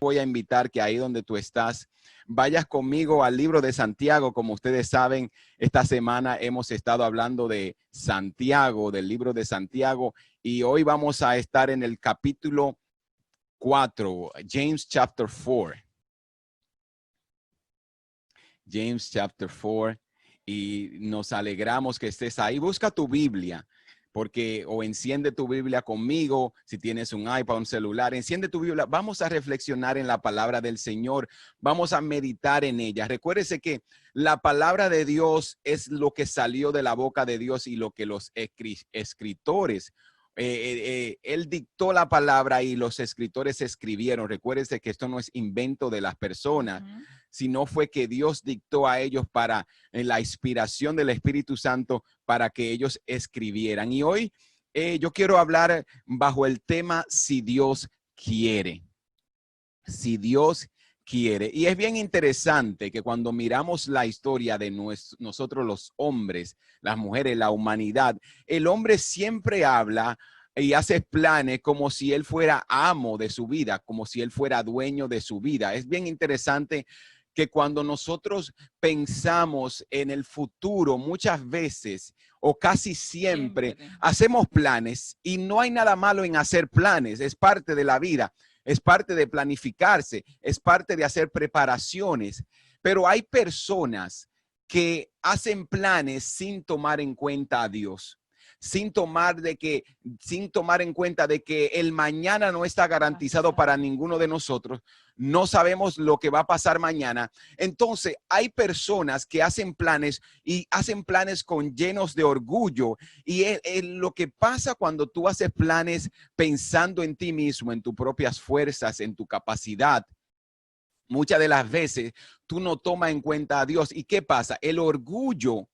voy a invitar que ahí donde tú estás, vayas conmigo al libro de Santiago. Como ustedes saben, esta semana hemos estado hablando de Santiago, del libro de Santiago, y hoy vamos a estar en el capítulo 4, James chapter 4. James chapter 4, y nos alegramos que estés ahí. Busca tu Biblia, porque o enciende tu Biblia conmigo, si tienes un iPad, un celular, enciende tu Biblia. Vamos a reflexionar en la palabra del Señor, vamos a meditar en ella. Recuérdese que la palabra de Dios es lo que salió de la boca de Dios y lo que los escritores, él dictó la palabra y los escritores escribieron. Recuérdese que esto no es invento de las personas, sino fue que Dios dictó a ellos para la inspiración del Espíritu Santo para que ellos escribieran. Y hoy yo quiero hablar bajo el tema si Dios quiere. Si Dios quiere. Y es bien interesante que cuando miramos la historia de nosotros los hombres, las mujeres, la humanidad, el hombre siempre habla y hace planes como si él fuera amo de su vida, como si él fuera dueño de su vida. Es bien interesante que cuando nosotros pensamos en el futuro, muchas veces o casi siempre hacemos planes, y no hay nada malo en hacer planes, es parte de la vida, es parte de planificarse, es parte de hacer preparaciones, pero hay personas que hacen planes sin tomar en cuenta a Dios. Sin tomar en cuenta de que el mañana no está garantizado para ninguno de nosotros. No sabemos lo que va a pasar mañana. Entonces, hay personas que hacen planes y hacen planes con llenos de orgullo. Y lo que pasa cuando tú haces planes pensando en ti mismo, en tus propias fuerzas, en tu capacidad, muchas de las veces tú no tomas en cuenta a Dios. ¿Y qué pasa? El orgullo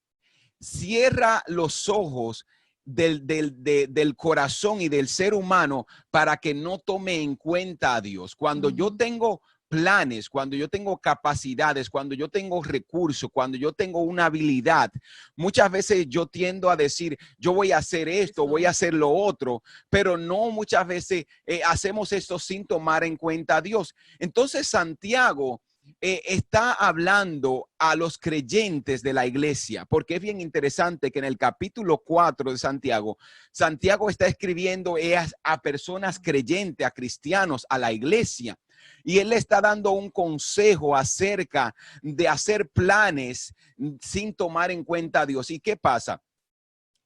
cierra los ojos del corazón y del ser humano para que no tome en cuenta a Dios. Cuando yo tengo planes, cuando yo tengo capacidades, cuando yo tengo recursos, cuando yo tengo una habilidad, muchas veces yo tiendo a decir, yo voy a hacer esto, voy a hacer lo otro, pero no muchas veces hacemos esto sin tomar en cuenta a Dios. Entonces Santiago está hablando a los creyentes de la iglesia, porque es bien interesante que en el capítulo 4 de Santiago, Santiago está escribiendo a personas creyentes, a cristianos, a la iglesia, y él le está dando un consejo acerca de hacer planes sin tomar en cuenta a Dios. ¿Y qué pasa?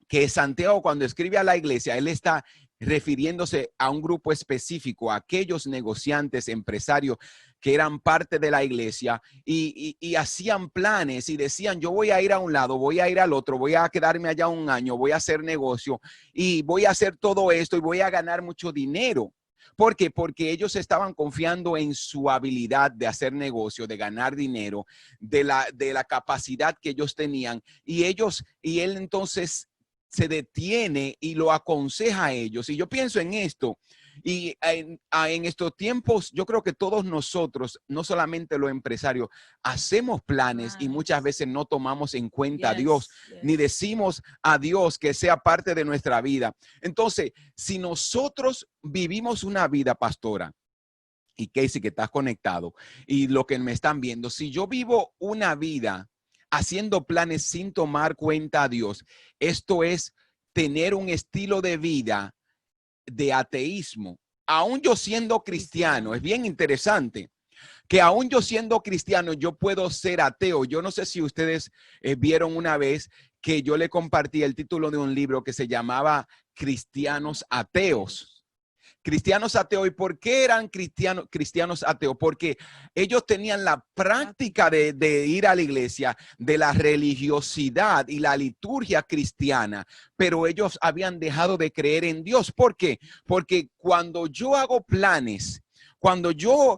Que Santiago, cuando escribe a la iglesia, él está refiriéndose a un grupo específico, a aquellos negociantes, empresarios que eran parte de la iglesia y hacían planes y decían, yo voy a ir a un lado, voy a ir al otro, voy a quedarme allá un año, voy a hacer negocio y voy a hacer todo esto y voy a ganar mucho dinero. ¿Por qué? Porque ellos estaban confiando en su habilidad de hacer negocio, de ganar dinero, de la capacidad que ellos tenían, y él entonces se detiene y lo aconseja a ellos. Y yo pienso en esto, y en estos tiempos yo creo que todos nosotros, no solamente los empresarios, hacemos planes y muchas veces no tomamos en cuenta a Dios, ni decimos a Dios que sea parte de nuestra vida. Entonces, si nosotros vivimos una vida, pastora, y Casey, que estás conectado, y lo que me están viendo, si yo vivo una vida haciendo planes sin tomar cuenta a Dios, esto es tener un estilo de vida de ateísmo. Aún yo siendo cristiano, es bien interesante que aún yo siendo cristiano, yo puedo ser ateo. Yo no sé si ustedes vieron una vez que yo le compartí el título de un libro que se llamaba Cristianos Ateos. Cristianos ateos. ¿Y por qué eran cristianos ateos? Porque ellos tenían la práctica de ir a la iglesia, de la religiosidad y la liturgia cristiana, pero ellos habían dejado de creer en Dios. ¿Por qué? Porque cuando yo hago planes, cuando yo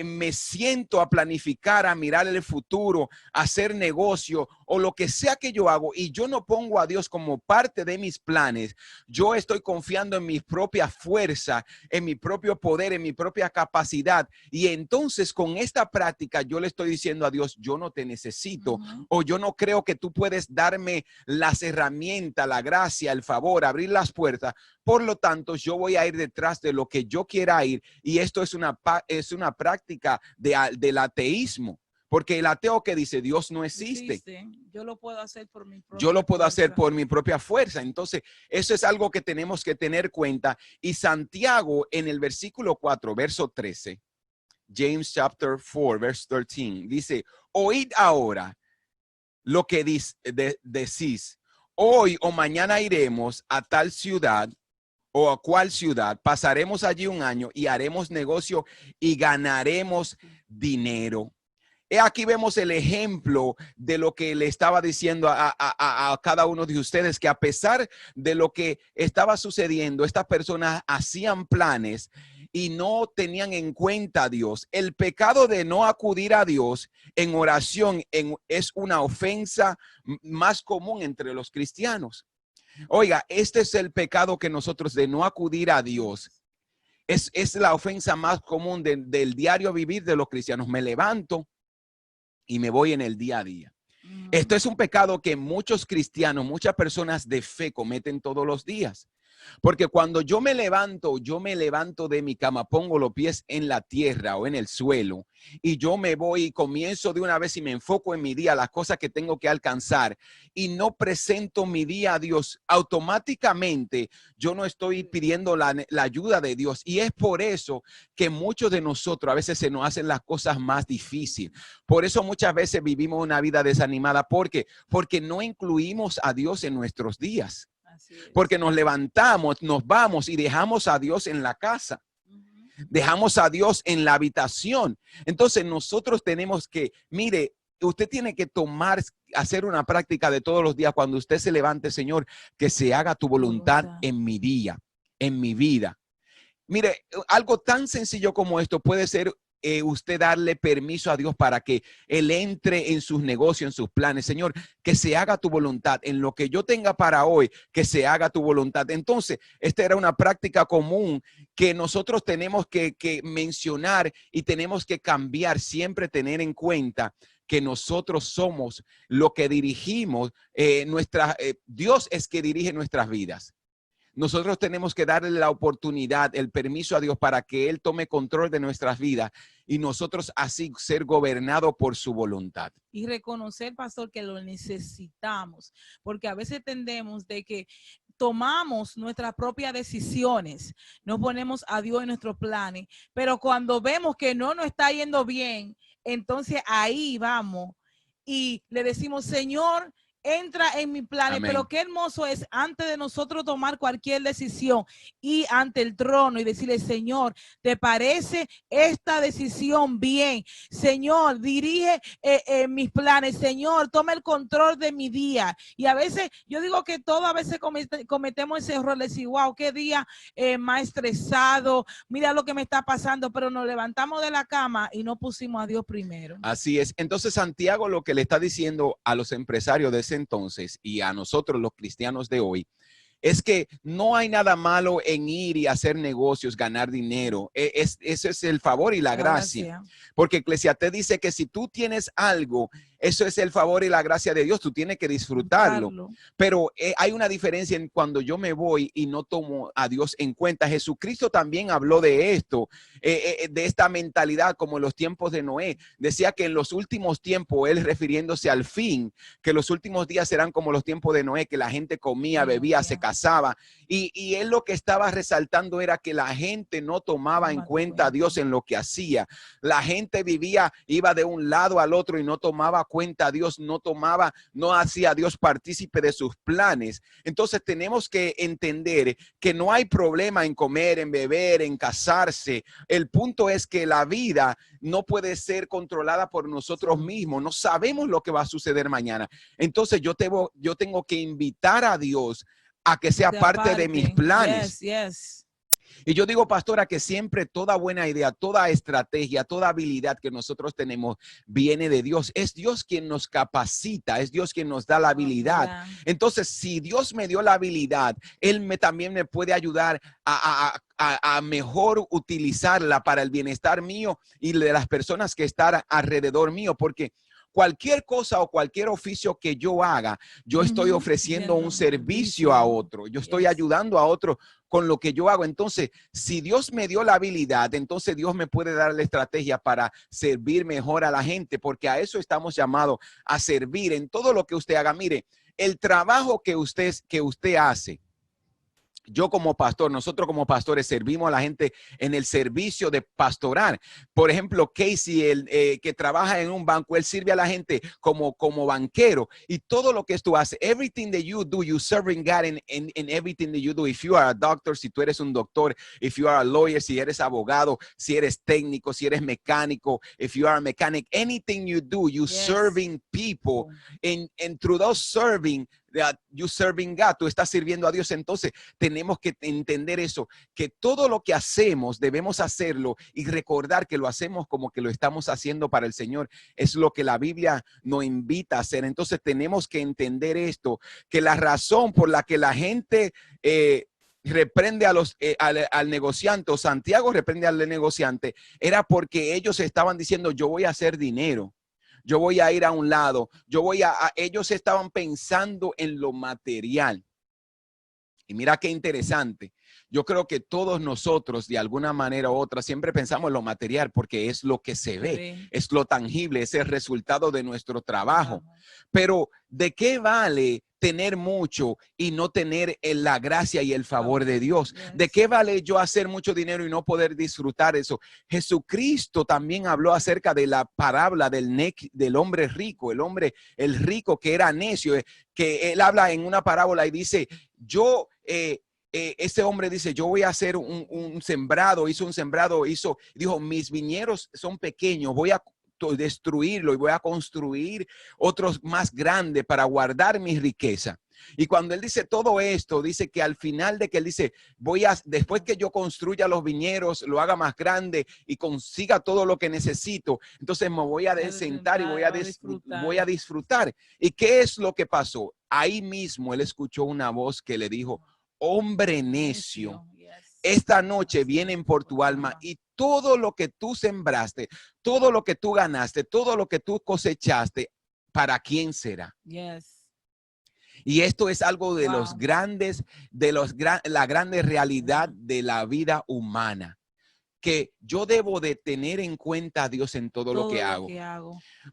me siento a planificar, a mirar el futuro, a hacer negocio o lo que sea que yo hago y yo no pongo a Dios como parte de mis planes, yo estoy confiando en mi propia fuerza, en mi propio poder, en mi propia capacidad. Y entonces con esta práctica yo le estoy diciendo a Dios, yo no te necesito, o yo no creo que tú puedes darme las herramientas, la gracia, el favor, abrir las puertas. Por lo tanto, yo voy a ir detrás de lo que yo quiera ir. Y esto es una práctica del ateísmo. Porque el ateo que dice Dios no existe. Yo lo puedo hacer por mi propia Yo lo puedo fuerza. hacer por mi propia fuerza. Entonces, eso es algo que tenemos que tener cuenta. Y Santiago en el versículo 4, verso 13, James chapter 4, verse 13, dice, oíd ahora lo que decís. Hoy o mañana iremos a tal ciudad o a cual ciudad, pasaremos allí un año y haremos negocio y ganaremos dinero. Aquí vemos el ejemplo de lo que le estaba diciendo a cada uno de ustedes, que a pesar de lo que estaba sucediendo, estas personas hacían planes y no tenían en cuenta a Dios. El pecado de no acudir a Dios en oración es una ofensa más común entre los cristianos. Oiga, este es el pecado que nosotros de no acudir a Dios. Es la ofensa más común del diario vivir de los cristianos. Me levanto y me voy en el día a día. Esto es un pecado que muchos cristianos, muchas personas de fe cometen todos los días. Porque cuando yo me levanto de mi cama, pongo los pies en la tierra o en el suelo y yo me voy y comienzo de una vez y me enfoco en mi día, las cosas que tengo que alcanzar y no presento mi día a Dios, automáticamente yo no estoy pidiendo la ayuda de Dios. Y es por eso que muchos de nosotros a veces se nos hacen las cosas más difíciles. Por eso muchas veces vivimos una vida desanimada. ¿Por qué? Porque no incluimos a Dios en nuestros días. Porque nos levantamos, nos vamos y dejamos a Dios en la casa. Dejamos a Dios en la habitación. Entonces nosotros tenemos que, mire, usted tiene que hacer una práctica de todos los días cuando usted se levante, Señor, que se haga tu voluntad en mi día, en mi vida. Mire, algo tan sencillo como esto puede ser usted darle permiso a Dios para que Él entre en sus negocios, en sus planes. Señor, que se haga tu voluntad. En lo que yo tenga para hoy, que se haga tu voluntad. Entonces, esta era una práctica común que nosotros tenemos que mencionar y tenemos que cambiar, siempre tener en cuenta que nosotros somos lo que dirigimos, Dios es que dirige nuestras vidas. Nosotros tenemos que darle la oportunidad, el permiso a Dios para que Él tome control de nuestras vidas y nosotros así ser gobernados por su voluntad. Y reconocer, pastor, que lo necesitamos, porque a veces tendemos de que tomamos nuestras propias decisiones, no ponemos a Dios en nuestros planes, pero cuando vemos que no nos está yendo bien, entonces ahí vamos y le decimos, Señor, entra en mis planes. Amén. Pero qué hermoso es antes de nosotros tomar cualquier decisión y ante el trono y decirle, Señor, ¿te parece esta decisión bien? Señor, dirige mis planes. Señor, toma el control de mi día. Y a veces, yo digo que todos a veces cometemos ese error de decir, wow, qué día más estresado, mira lo que me está pasando, pero nos levantamos de la cama y no pusimos a Dios primero. Así es. Entonces, Santiago lo que le está diciendo a los empresarios de ese entonces y a nosotros los cristianos de hoy es que no hay nada malo en ir y hacer negocios, ganar dinero. Ese es el favor y la gracia. Porque Eclesiastés dice que si tú tienes algo, eso es el favor y la gracia de Dios. Tú tienes que disfrutarlo. Pero hay una diferencia en cuando yo me voy y no tomo a Dios en cuenta. Jesucristo también habló de esto, de esta mentalidad como en los tiempos de Noé. Decía que en los últimos tiempos, él refiriéndose al fin, que los últimos días serán como los tiempos de Noé, que la gente comía, bebía, se casaba. Y él lo que estaba resaltando era que la gente no tomaba en cuenta a Dios en lo que hacía. La gente vivía, iba de un lado al otro y no tomaba cuenta a Dios, no hacía a Dios partícipe de sus planes. Entonces tenemos que entender que no hay problema en comer, en beber, en casarse. El punto es que la vida no puede ser controlada por nosotros mismos. No sabemos lo que va a suceder mañana. Entonces yo tengo que invitar a Dios a que sea parte de mis planes. Yes. Y yo digo, pastora, que siempre toda buena idea, toda estrategia, toda habilidad que nosotros tenemos viene de Dios. Es Dios quien nos capacita, es Dios quien nos da la habilidad. Entonces, si Dios me dio la habilidad, Él también me puede ayudar a mejor utilizarla para el bienestar mío y de las personas que están alrededor mío, porque cualquier cosa o cualquier oficio que yo haga, yo estoy ofreciendo un servicio a otro, yo estoy ayudando a otro con lo que yo hago. Entonces, si Dios me dio la habilidad, entonces Dios me puede dar la estrategia para servir mejor a la gente, porque a eso estamos llamados, a servir en todo lo que usted haga. Mire, el trabajo que usted hace, yo como pastor, nosotros como pastores servimos a la gente en el servicio de pastoral. Por ejemplo, Casey, que trabaja en un banco, él sirve a la gente como banquero. Y todo lo que tú haces, everything that you do, you serving God in everything that you do. If you are a doctor, si tú eres un doctor, if you are a lawyer, si eres abogado, si eres técnico, si eres mecánico, if you are a mechanic, anything you do, you serving people. And through those serving, you serving God, tú estás sirviendo a Dios. Entonces tenemos que entender eso, que todo lo que hacemos debemos hacerlo y recordar que lo hacemos como que lo estamos haciendo para el Señor. Es lo que la Biblia nos invita a hacer. Entonces tenemos que entender esto, que la razón por la que la gente reprende al negociante, o Santiago reprende al negociante, era porque ellos estaban diciendo, yo voy a hacer dinero. Yo voy a ir a un lado, ellos estaban pensando en lo material. Y mira qué interesante. Yo creo que todos nosotros, de alguna manera u otra, siempre pensamos en lo material porque es lo que se ve, es lo tangible, es el resultado de nuestro trabajo. Pero ¿de qué vale tener mucho y no tener la gracia y el favor de Dios? ¿De qué vale yo hacer mucho dinero y no poder disfrutar eso? Jesucristo también habló acerca de la parábola del hombre rico, el rico que era necio, que él habla en una parábola y dice, ese hombre dice, yo voy a hacer un sembrado, dijo, mis viñedos son pequeños, voy a destruirlo y voy a construir otros más grandes para guardar mi riqueza. Y cuando él dice todo esto, dice que al final de que él dice, después que yo construya los viñedos, lo haga más grande y consiga todo lo que necesito, entonces me voy a sentar y voy a disfrutar. ¿Y qué es lo que pasó? Ahí mismo él escuchó una voz que le dijo, hombre necio, esta noche vienen por tu alma y todo lo que tú sembraste, todo lo que tú ganaste, todo lo que tú cosechaste, ¿para quién será? Y esto es algo de los grandes, la grande realidad de la vida humana, que yo debo de tener en cuenta a Dios en todo lo que hago.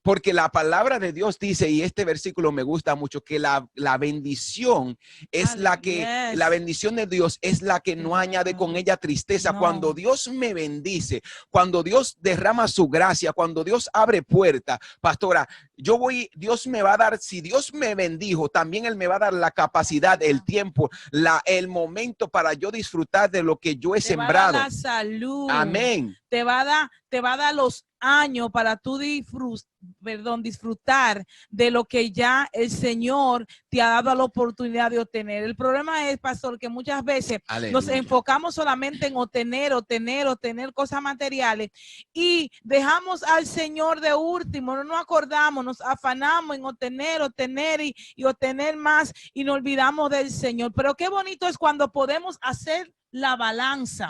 Porque la palabra de Dios dice, y este versículo me gusta mucho, que la bendición es la bendición de Dios es la que no añade con ella tristeza. Cuando Dios me bendice, cuando Dios derrama su gracia, cuando Dios abre puerta, pastora, Dios me va a dar, si Dios me bendijo, también Él me va a dar la capacidad, el tiempo, el momento para yo disfrutar de lo que yo he sembrado. Te va a dar salud. Amén. Te va a dar los años para tú disfrutar de lo que ya el Señor te ha dado la oportunidad de obtener. El problema es, pastor, que muchas veces nos enfocamos solamente en obtener cosas materiales y dejamos al Señor de último, no nos acordamos, nos afanamos en obtener y obtener más y nos olvidamos del Señor. Pero qué bonito es cuando podemos hacer la balanza,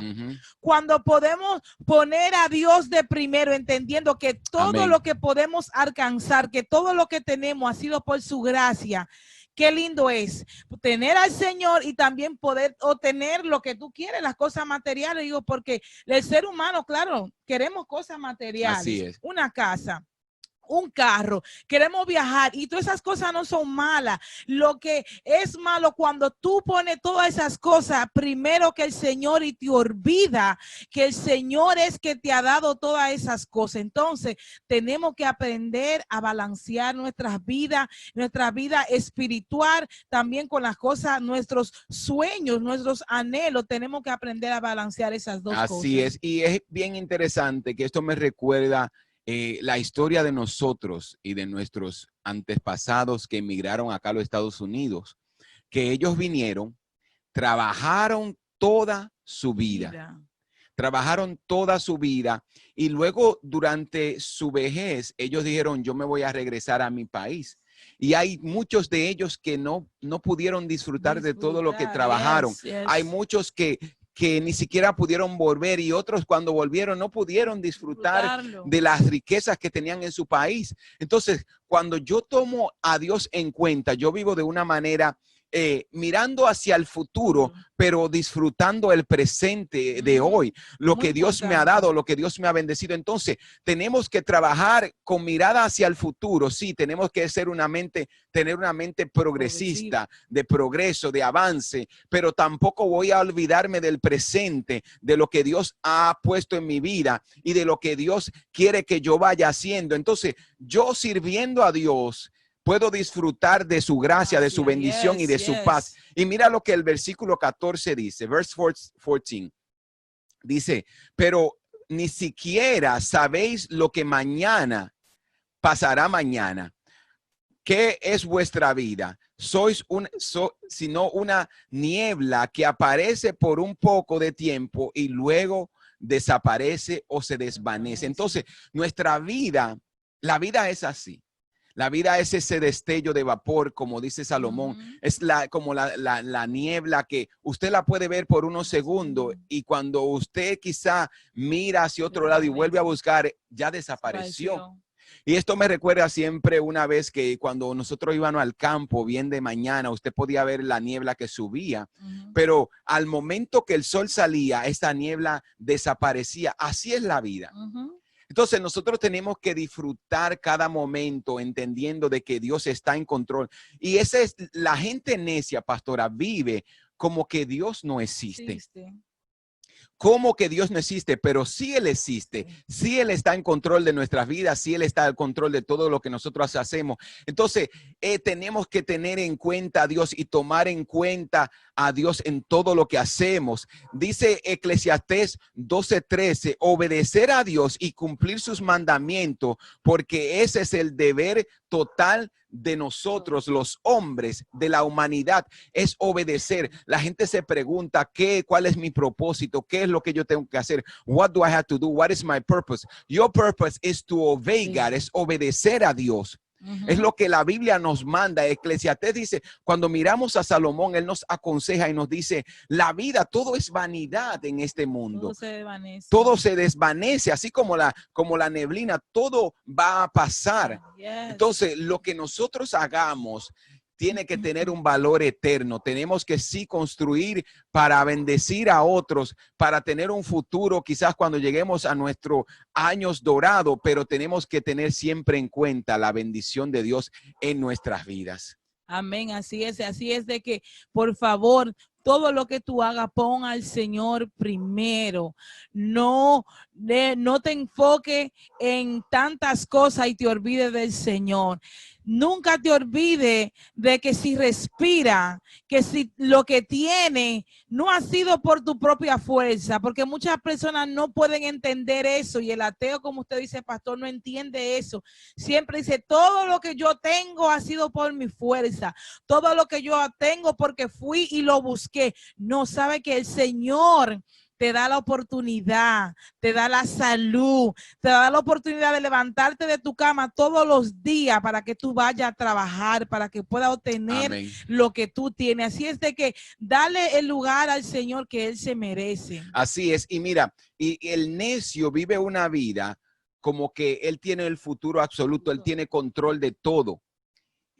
cuando podemos poner a Dios de primero, entendiendo que todo lo que podemos alcanzar, que todo lo que tenemos ha sido por su gracia. Qué lindo es tener al Señor y también poder obtener lo que tú quieres, las cosas materiales. Digo, porque el ser humano, claro, queremos cosas materiales. Así es. Una casa, un carro, queremos viajar y todas esas cosas no son malas. Lo que es malo cuando tú pones todas esas cosas primero que el Señor y te olvida que el Señor es que te ha dado todas esas cosas. Entonces tenemos que aprender a balancear nuestra vida espiritual también con las cosas, nuestros sueños, nuestros anhelos. Tenemos que aprender a balancear esas dos cosas. Así es, y es bien interesante que esto me recuerda la historia de nosotros y de nuestros antepasados que emigraron acá a los Estados Unidos, que ellos vinieron, trabajaron toda su vida. Trabajaron toda su vida y luego durante su vejez ellos dijeron, yo me voy a regresar a mi país. Y hay muchos de ellos que no pudieron disfrutar de todo lo que trabajaron. Hay muchos que ni siquiera pudieron volver y otros cuando volvieron no pudieron disfrutar de las riquezas que tenían en su país. Entonces, cuando yo tomo a Dios en cuenta, yo vivo de una manera mirando hacia el futuro, pero disfrutando el presente de hoy, lo que Dios me ha dado, lo que Dios me ha bendecido. Entonces, tenemos que trabajar con mirada hacia el futuro. Sí, tenemos que tener una mente progresista, de progreso, de avance, pero tampoco voy a olvidarme del presente, de lo que Dios ha puesto en mi vida y de lo que Dios quiere que yo vaya haciendo. Entonces, yo sirviendo a Dios, puedo disfrutar de su gracia, de su bendición y de su paz. Y mira lo que el versículo 14 dice, verse 14. Dice, pero ni siquiera sabéis lo que mañana pasará mañana. ¿Qué es vuestra vida? Sino una niebla que aparece por un poco de tiempo y luego desaparece o se desvanece. Entonces, nuestra vida, la vida es así. La vida es ese destello de vapor, como dice Salomón. Es como la niebla que usted la puede ver por unos segundos y cuando usted quizá mira hacia otro lado y vuelve a buscar, ya desapareció. Y esto me recuerda siempre una vez que cuando nosotros íbamos al campo, bien de mañana, usted podía ver la niebla que subía, pero al momento que el sol salía, esa niebla desaparecía. Así es la vida. Entonces nosotros tenemos que disfrutar cada momento entendiendo de que Dios está en control. Y esa es la gente necia, pastora, vive como que Dios no existe. Como que Dios no existe, pero sí Él existe. Sí Él está en control de nuestras vidas, sí Él está en control de todo lo que nosotros hacemos. Entonces, tenemos que tener en cuenta a Dios y tomar en cuenta a Dios en todo lo que hacemos. Dice Eclesiastés 12:13, obedecer a Dios y cumplir sus mandamientos, porque ese es el deber total de nosotros, los hombres de la humanidad, es obedecer. La gente se pregunta, ¿cuál es mi propósito? ¿Qué es lo que yo tengo que hacer? What do I have to do? What is my purpose? Your purpose is to obey God, es obedecer a Dios. Es lo que la Biblia nos manda. Eclesiastés dice, cuando miramos a Salomón, él nos aconseja y nos dice, la vida, todo es vanidad en este mundo. Todo se desvanece, así como la neblina, todo va a pasar. Entonces, lo que nosotros hagamos tiene que tener un valor eterno. Tenemos que sí construir para bendecir a otros, para tener un futuro, quizás cuando lleguemos a nuestros años dorados, pero tenemos que tener siempre en cuenta la bendición de Dios en nuestras vidas. Amén, así es de que, por favor, todo lo que tú hagas, pon al Señor primero. No te enfoques en tantas cosas y te olvides del Señor. Nunca te olvides de que si respira, que si lo que tiene no ha sido por tu propia fuerza, porque muchas personas no pueden entender eso y el ateo, como usted dice, pastor, no entiende eso. Siempre dice, todo lo que yo tengo ha sido por mi fuerza, todo lo que yo tengo porque fui y lo busqué. No sabe que el Señor te da la oportunidad, te da la salud, te da la oportunidad de levantarte de tu cama todos los días para que tú vayas a trabajar, para que puedas obtener lo que tú tienes. Así es de que dale el lugar al Señor que Él se merece. Así es. Y mira, y el necio vive una vida como que él tiene el futuro absoluto, él tiene control de todo.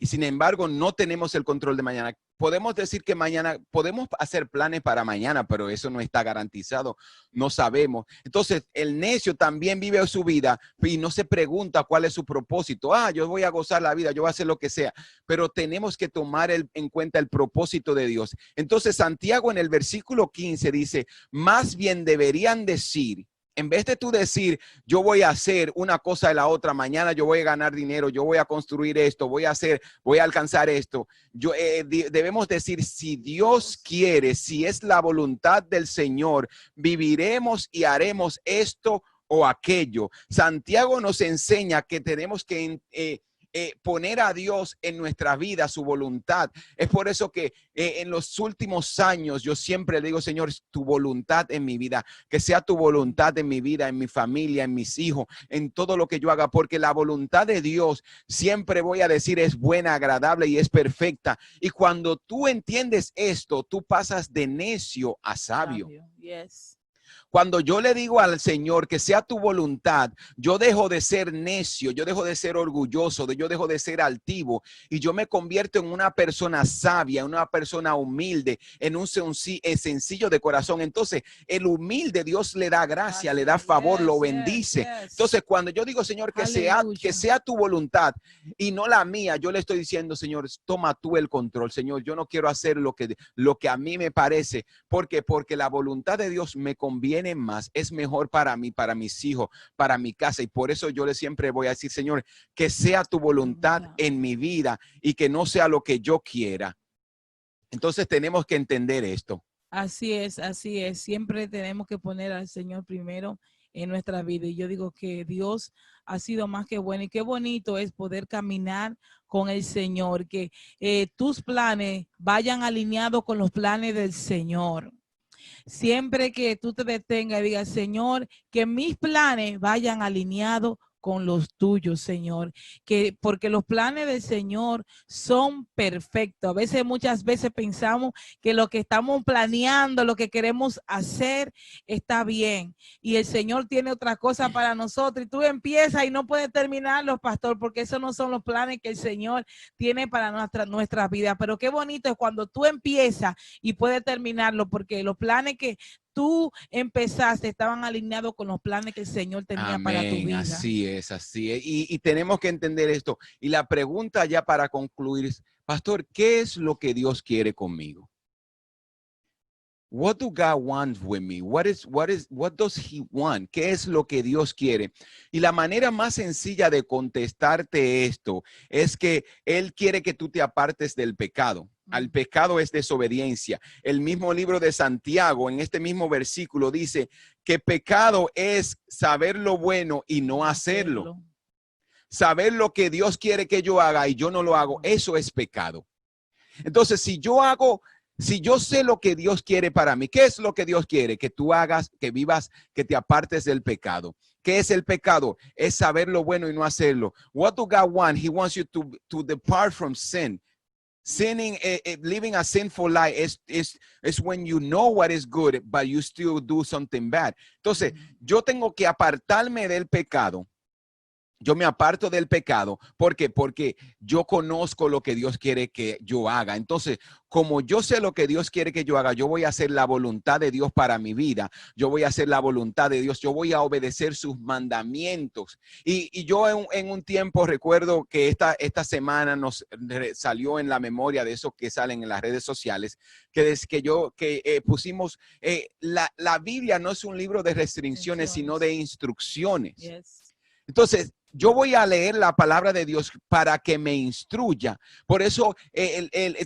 Y sin embargo, no tenemos el control de mañana. Podemos decir que mañana, podemos hacer planes para mañana, pero eso no está garantizado. No sabemos. Entonces, el necio también vive su vida y no se pregunta cuál es su propósito. Yo voy a gozar la vida, yo voy a hacer lo que sea. Pero tenemos que tomar en cuenta el propósito de Dios. Entonces, Santiago en el versículo 15 dice, más bien deberían decir, en vez de tú decir, yo voy a hacer una cosa de la otra, mañana yo voy a ganar dinero, yo voy a construir esto, voy a alcanzar esto. Debemos decir, si Dios quiere, si es la voluntad del Señor, viviremos y haremos esto o aquello. Santiago nos enseña que tenemos que poner a Dios en nuestra vida, su voluntad. Es por eso que en los últimos años yo siempre le digo, Señor, tu voluntad en mi vida, que sea tu voluntad en mi vida, en mi familia, en mis hijos, en todo lo que yo haga, porque la voluntad de Dios, siempre voy a decir, es buena, agradable y es perfecta. Y cuando tú entiendes esto, tú pasas de necio a sabio. Yes. Cuando yo le digo al Señor que sea tu voluntad, yo dejo de ser necio, yo dejo de ser orgulloso, yo dejo de ser altivo y yo me convierto en una persona sabia, en una persona humilde, en un sencillo de corazón. Entonces, el humilde, Dios le da gracia, le da favor, lo bendice. Entonces, cuando yo digo, Señor, que sea tu voluntad y no la mía, yo le estoy diciendo, Señor, toma tú el control. Señor, yo no quiero hacer lo que a mí me parece, porque la voluntad de Dios me conviene más, es mejor para mí, para mis hijos, para mi casa, y por eso yo le siempre voy a decir, Señor, que sea tu voluntad en mi vida y que no sea lo que yo quiera. Entonces tenemos que entender esto. Así es, así es. Siempre tenemos que poner al Señor primero en nuestra vida. Y yo digo que Dios ha sido más que bueno, y qué bonito es poder caminar con el Señor, que tus planes vayan alineados con los planes del Señor. Siempre que tú te detengas y digas, Señor, que mis planes vayan alineados con los tuyos, Señor, porque los planes del Señor son perfectos. Muchas veces pensamos que lo que estamos planeando, lo que queremos hacer, está bien, y el Señor tiene otra cosa para nosotros, y tú empiezas y no puedes terminarlo, pastor, porque esos no son los planes que el Señor tiene para nuestra vida. Pero qué bonito es cuando tú empiezas y puedes terminarlo, porque los planes que tú empezaste estaban alineados con los planes que el Señor tenía para tu vida. Así es, así es. Y tenemos que entender esto. Y la pregunta ya para concluir es, pastor, ¿qué es lo que Dios quiere conmigo? What do God want with me? What does he want? ¿Qué es lo que Dios quiere? Y la manera más sencilla de contestarte esto es que Él quiere que tú te apartes del pecado. Al pecado es desobediencia. El mismo libro de Santiago, en este mismo versículo, dice que pecado es saber lo bueno y no hacerlo. Saber lo que Dios quiere que yo haga y yo no lo hago, eso es pecado. Entonces, si yo sé lo que Dios quiere para mí, ¿qué es lo que Dios quiere? Que tú hagas, que vivas, que te apartes del pecado. ¿Qué es el pecado? Es saber lo bueno y no hacerlo. What do God want? He wants you to depart from sin. Sinning, living a sinful life is when you know what is good, but you still do something bad. Entonces, yo tengo que apartarme del pecado. Yo me aparto del pecado. ¿Por qué? Porque yo conozco lo que Dios quiere que yo haga. Entonces, como yo sé lo que Dios quiere que yo haga, yo voy a hacer la voluntad de Dios para mi vida. Yo voy a hacer la voluntad de Dios. Yo voy a obedecer sus mandamientos. Y yo en un tiempo recuerdo que esta semana nos salió en la memoria de esos que salen en las redes sociales, que pusimos, la Biblia no es un libro de restricciones, sino de instrucciones. Yes. Entonces, yo voy a leer la palabra de Dios para que me instruya. Por eso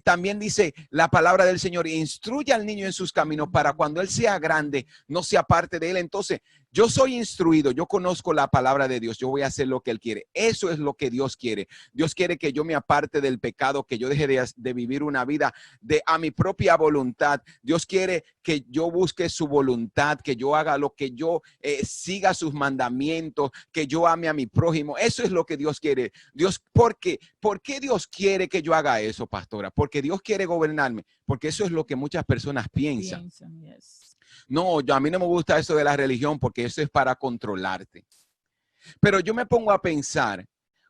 también dice la palabra del Señor, instruye al niño en sus caminos para cuando él sea grande, no se aparte de él. Entonces, yo soy instruido, yo conozco la palabra de Dios, yo voy a hacer lo que Él quiere. Eso es lo que Dios quiere. Dios quiere que yo me aparte del pecado, que yo deje de vivir una vida a mi propia voluntad. Dios quiere que yo busque su voluntad, que yo haga lo que yo siga sus mandamientos, que yo ame a mi prójimo. Eso es lo que Dios quiere. ¿Por qué Dios quiere que yo haga eso, pastora? Porque Dios quiere gobernarme, porque eso es lo que muchas personas piensan. Yes. No, a mí no me gusta eso de la religión porque eso es para controlarte. Pero yo me pongo a pensar,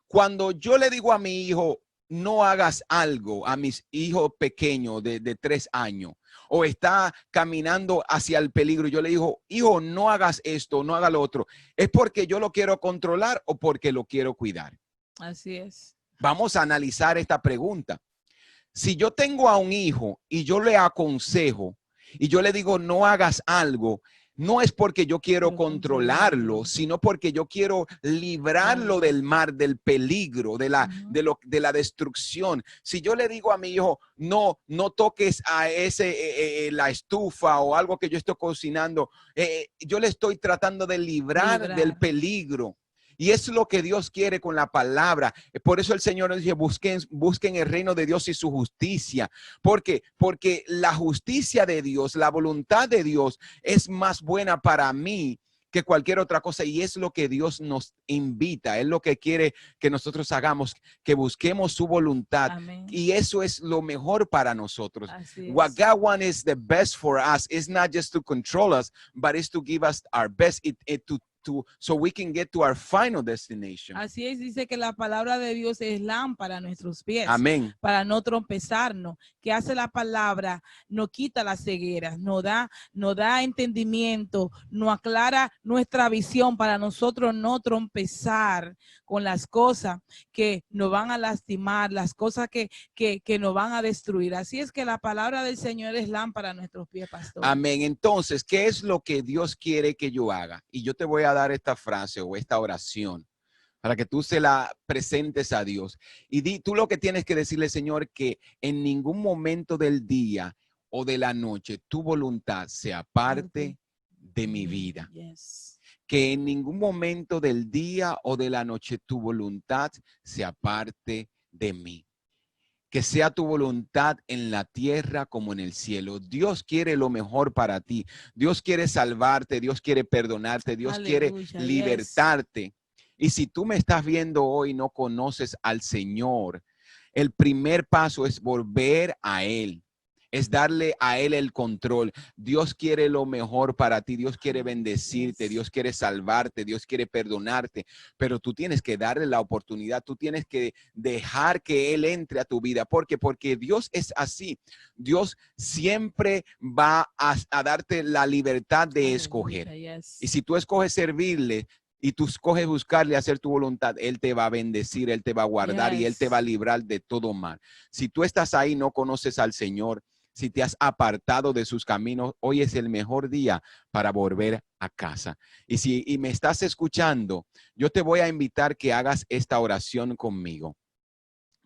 cuando yo le digo a mi hijo, no hagas algo, a mis hijos pequeños de 3 años, o está caminando hacia el peligro, yo le digo, hijo, no hagas esto, no hagas lo otro, ¿es porque yo lo quiero controlar o porque lo quiero cuidar? Así es. Vamos a analizar esta pregunta. Si yo tengo a un hijo y yo le aconsejo, y yo le digo, no hagas algo, no es porque yo quiero controlarlo, sino porque yo quiero librarlo del mar, del peligro, de la destrucción. Si yo le digo a mi hijo, no toques a la estufa o algo que yo estoy cocinando, yo le estoy tratando de librar del peligro. Y es lo que Dios quiere con la palabra. Por eso el Señor nos dice, busquen el reino de Dios y su justicia. ¿Por qué? Porque la justicia de Dios, la voluntad de Dios es más buena para mí que cualquier otra cosa, y es lo que Dios nos invita, es lo que quiere que nosotros hagamos, que busquemos su voluntad. Amén. Y eso es lo mejor para nosotros. Así What es. God wants is the best for us. It's not just to control us, but it's to give us our best, so we can get to our final destination. Así es, dice que la palabra de Dios es lámpara a nuestros pies. Amén. Para no trompezarnos. ¿Qué hace la palabra? No quita la ceguera, nos da entendimiento, nos aclara nuestra visión para nosotros no trompezar con las cosas que nos van a lastimar, las cosas que nos van a destruir. Así es que la palabra del Señor es lámpara a nuestros pies, pastor. Amén. Entonces, ¿qué es lo que Dios quiere que yo haga? Y yo te voy a dar esta frase o esta oración para que tú se la presentes a Dios. Y tú lo que tienes que decirle, Señor, que en ningún momento del día o de la noche tu voluntad se aparte de mi vida. Yes. Que en ningún momento del día o de la noche tu voluntad se aparte de mí. Que sea tu voluntad en la tierra como en el cielo. Dios quiere lo mejor para ti. Dios quiere salvarte, Dios quiere perdonarte, Dios quiere libertarte. Yes. Y si tú me estás viendo hoy y no conoces al Señor, el primer paso es volver a Él. Es darle a Él el control. Dios quiere lo mejor para ti. Dios quiere bendecirte. Dios quiere salvarte. Dios quiere perdonarte. Pero tú tienes que darle la oportunidad. Tú tienes que dejar que Él entre a tu vida. ¿Por qué? Porque Dios es así. Dios siempre va a darte la libertad de escoger. Y si tú escoges servirle, y tú escoges buscarle hacer tu voluntad, Él te va a bendecir, Él te va a guardar y Él te va a librar de todo mal. Si tú estás ahí, no conoces al Señor, si te has apartado de sus caminos, hoy es el mejor día para volver a casa. Y si me estás escuchando, yo te voy a invitar que hagas esta oración conmigo.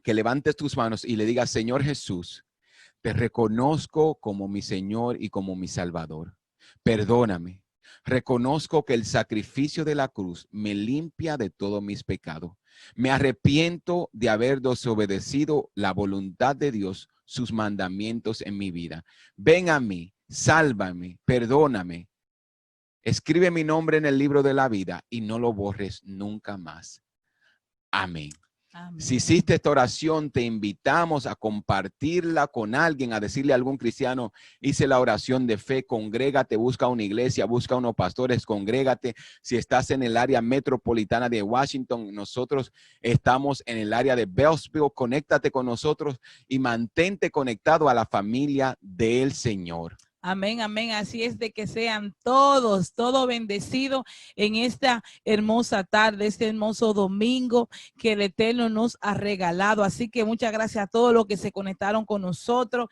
Que levantes tus manos y le digas, Señor Jesús, te reconozco como mi Señor y como mi Salvador. Perdóname. Reconozco que el sacrificio de la cruz me limpia de todos mis pecados. Me arrepiento de haber desobedecido la voluntad de Dios, sus mandamientos en mi vida. Ven a mí, sálvame, perdóname. Escribe mi nombre en el libro de la vida y no lo borres nunca más. Amén. Amén. Si hiciste esta oración, te invitamos a compartirla con alguien, a decirle a algún cristiano, hice la oración de fe, congrégate, busca una iglesia, busca unos pastores, congrégate. Si estás en el área metropolitana de Washington, nosotros estamos en el área de Bellsville, conéctate con nosotros y mantente conectado a la familia del Señor. Amén, amén. Así es de que sean todos bendecidos en esta hermosa tarde, este hermoso domingo que el Eterno nos ha regalado. Así que muchas gracias a todos los que se conectaron con nosotros.